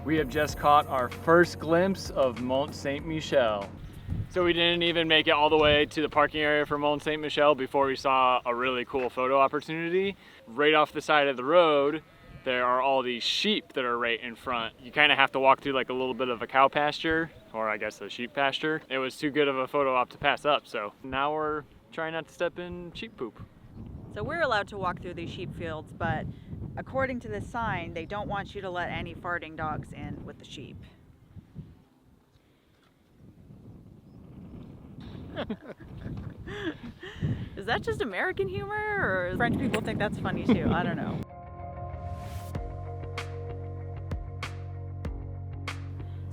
We have just caught our first glimpse of Mont Saint-Michel. So we didn't even make it all the way to the parking area for Mont Saint-Michel before we saw a really cool photo opportunity. Right off the side of the road, there are all these sheep that are right in front. You kind of have to walk through like a little bit of a cow pasture, or I guess a sheep pasture. It was too good of a photo op to pass up, so now we're trying not to step in sheep poop. So we're allowed to walk through these sheep fields, but according to this sign, they don't want you to let any farting dogs in with the sheep. Is that just American humor, or French people think that's funny too? I don't know.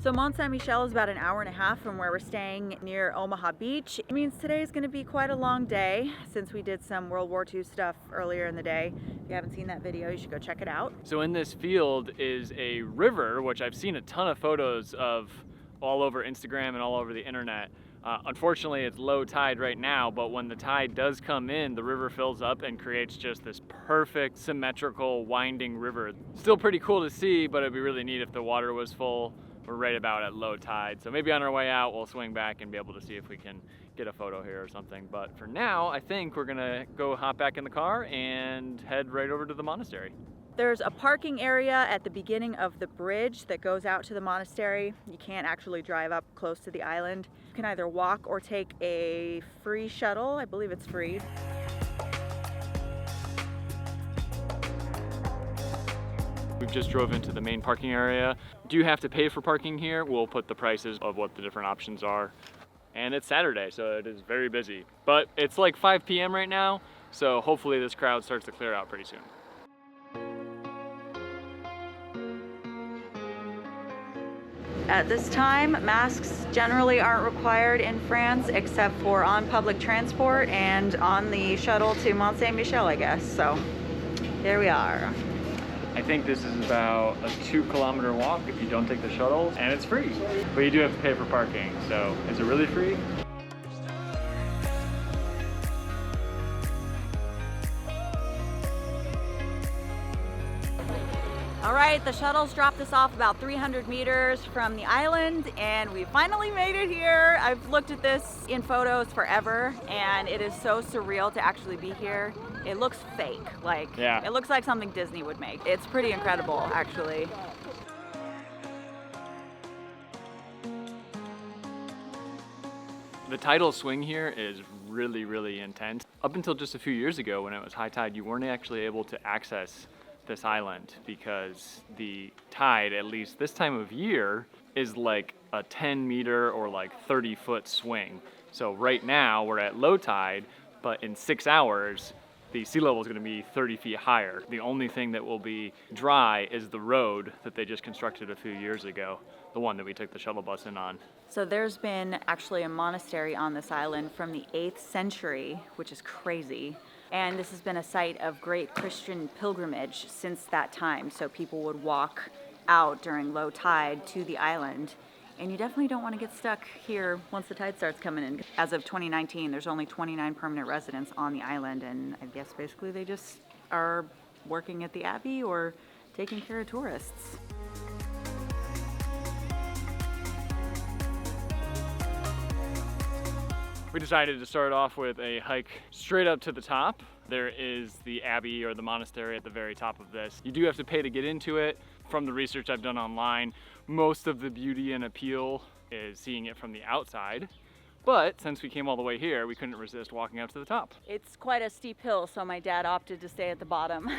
So Mont Saint-Michel is about an hour and a half from where we're staying near Omaha Beach. It means today is going to be quite a long day since we did some World War II stuff earlier in the day. If you haven't seen that video, you should go check it out. So in this field is a river, which I've seen a ton of photos of all over Instagram and all over the internet. Unfortunately, it's low tide right now, but when the tide does come in, the river fills up and creates just this perfect, symmetrical, winding river. Still pretty cool to see, but it'd be really neat if the water was full. We're right about at low tide, so maybe on our way out we'll swing back and be able to see if we can get a photo here or something. But for now, I think we're gonna go hop back in the car and head right over to the monastery. There's a parking area at the beginning of the bridge that goes out to the monastery. You can't actually drive up close to the island. You can either walk or take a free shuttle. I believe it's free. We've just drove into the main parking area. Do you have to pay for parking here? We'll put the prices of what the different options are. And it's Saturday, so it is very busy. But it's like 5 p.m. right now, so hopefully this crowd starts to clear out pretty soon. At this time, masks generally aren't required in France except for on public transport and on the shuttle to Mont Saint-Michel, I guess. So here we are. I think this is about a 2-kilometer walk if you don't take the shuttle, and it's free. But you do have to pay for parking, so is it really free? All right, the shuttles dropped us off about 300 meters from the island, and we finally made it here. I've looked at this in photos forever, and it is so surreal to actually be here. It looks fake, It looks like something Disney would make. It's pretty incredible, actually. The tidal swing here is really, really intense. Up until just a few years ago when it was high tide, you weren't actually able to access this island because the tide, at least this time of year, is like a 10-meter or like 30-foot swing. So right now we're at low tide, but in 6 hours, the sea level is going to be 30 feet higher. The only thing that will be dry is the road that they just constructed a few years ago, the one that we took the shuttle bus in on. So there's been actually a monastery on this island from the 8th century, which is crazy. And this has been a site of great Christian pilgrimage since that time. So people would walk out during low tide to the island. And you definitely don't want to get stuck here once the tide starts coming in. As of 2019, there's only 29 permanent residents on the island. And I guess basically they just are working at the Abbey or taking care of tourists. We decided to start off with a hike straight up to the top. There is the Abbey or the monastery at the very top of this. You do have to pay to get into it. From the research I've done online, most of the beauty and appeal is seeing it from the outside. But since we came all the way here, we couldn't resist walking up to the top. It's quite a steep hill, so my dad opted to stay at the bottom.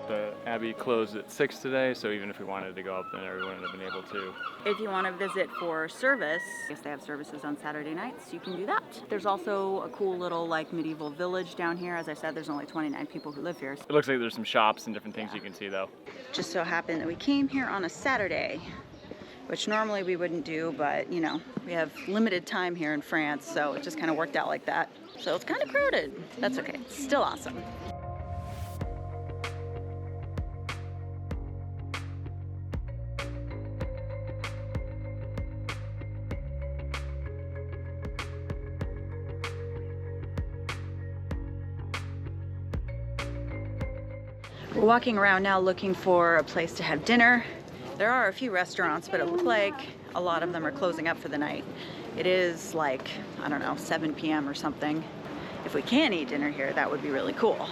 The Abbey closed at 6 today, so even if we wanted to go up there, we wouldn't have been able to. If you want to visit for service, I guess they have services on Saturday nights, you can do that. There's also a cool little medieval village down here. As I said, there's only 29 people who live here. It looks like there's some shops and different things you can see though. Just so happened that we came here on a Saturday, which normally we wouldn't do, but we have limited time here in France, so it just kind of worked out like that. So it's kind of crowded. That's okay. It's still awesome. We're walking around now looking for a place to have dinner. There are a few restaurants, but it looks like a lot of them are closing up for the night. It is like, I don't know, 7 p.m. or something. If we can eat dinner here, that would be really cool.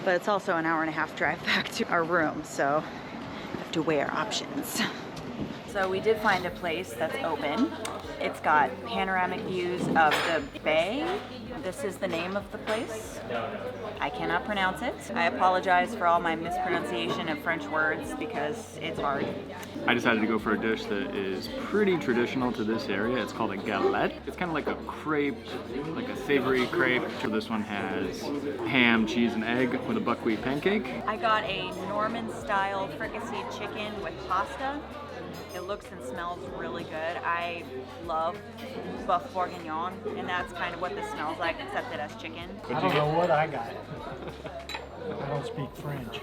But it's also an hour and a half drive back to our room, so we have to weigh our options. So we did find a place that's open. It's got panoramic views of the bay. This is the name of the place. I cannot pronounce it. I apologize for all my mispronunciation of French words because it's hard. I decided to go for a dish that is pretty traditional to this area. It's called a galette. It's kind of like a crepe, like a savory crepe. So this one has ham, cheese, and egg with a buckwheat pancake. I got a Norman-style fricasseed chicken with pasta. It looks and smells really good. I love buff bourguignon, and that's kind of what this smells like, except it has chicken. I don't know what I got. I don't speak French.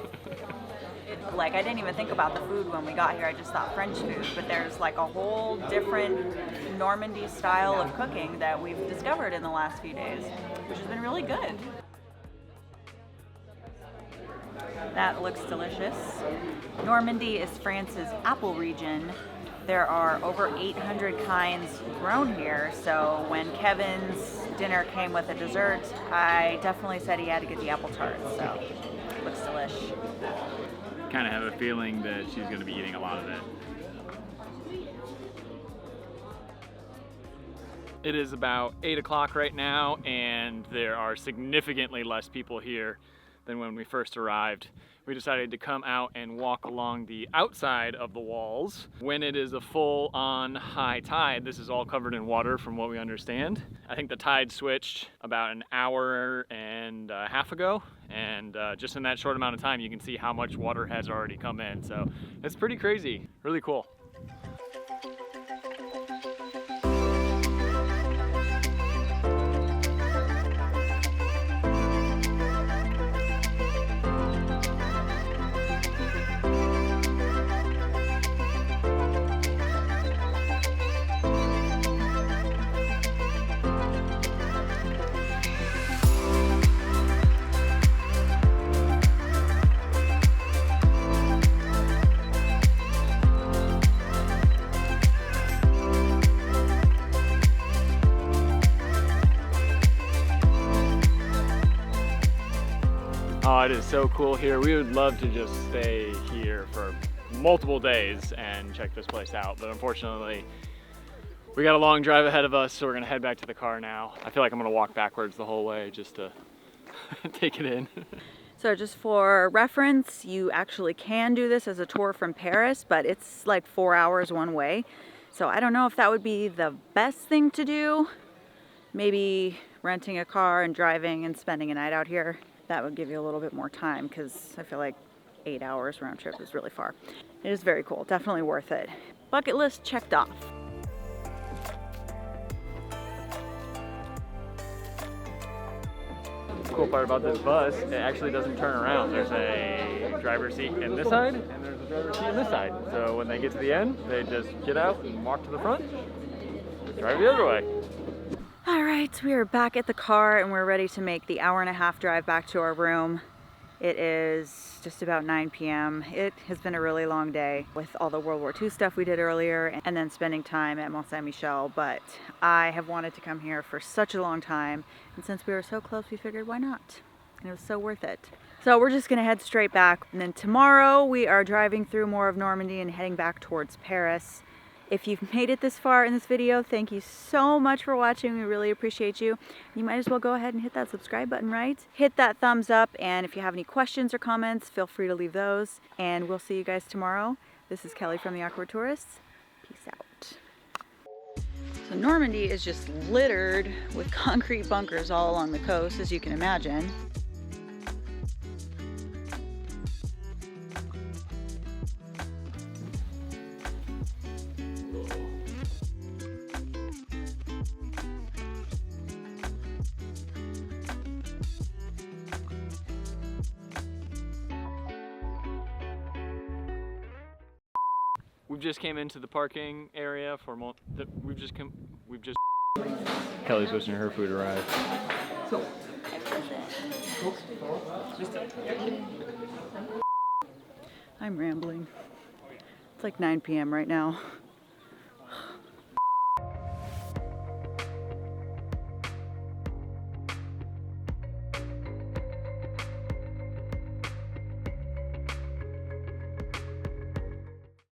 Like, I didn't even think about the food when we got here. I just thought French food, but there's like a whole different Normandy style of cooking that we've discovered in the last few days, which has been really good. That looks delicious. Normandy is France's apple region. There are over 800 kinds grown here, so when Kevin's dinner came with a dessert, I definitely said he had to get the apple tart, so it looks delish. Kind of have a feeling that she's going to be eating a lot of it. It is about 8 o'clock right now, and there are significantly less people here than when we first arrived. We decided to come out and walk along the outside of the walls. When it is a full-on high tide, this is all covered in water from what we understand. I think the tide switched about an hour and a half ago, and just in that short amount of time you can see how much water has already come in. So it's pretty crazy, really cool. Oh, it is so cool here. We would love to just stay here for multiple days and check this place out, but unfortunately we got a long drive ahead of us, so we're gonna head back to the car now. I feel like I'm gonna walk backwards the whole way just to take it in. So just for reference, you actually can do this as a tour from Paris, but it's like 4 hours one way. So I don't know if that would be the best thing to do. Maybe renting a car and driving and spending a night out here. That would give you a little bit more time because I feel like 8 hours round trip is really far. It is very cool, definitely worth it. Bucket list checked off. The cool part about this bus, it actually doesn't turn around. There's a driver's seat in this side and there's a driver's seat in this side. So when they get to the end, they just get out and walk to the front, drive the other way. All right, we are back at the car and we're ready to make the hour-and-a-half drive back to our room. It is just about 9 p.m. It has been a really long day with all the World War II stuff we did earlier and then spending time at Mont Saint-Michel, but I have wanted to come here for such a long time, and since we were so close, we figured why not? And it was so worth it. So we're just gonna head straight back, and then tomorrow we are driving through more of Normandy and heading back towards Paris. If you've made it this far in this video, thank you so much for watching. We really appreciate you. You might as well go ahead and hit that subscribe button, right? Hit that thumbs up, and if you have any questions or comments, feel free to leave those. And we'll see you guys tomorrow. This is Kelly from the Awkward Tourists. Peace out. So Normandy is just littered with concrete bunkers all along the coast, as you can imagine. We've just came into the parking area for Kelly's wishing her food arrived. I present. I'm rambling. It's like 9 p.m. right now.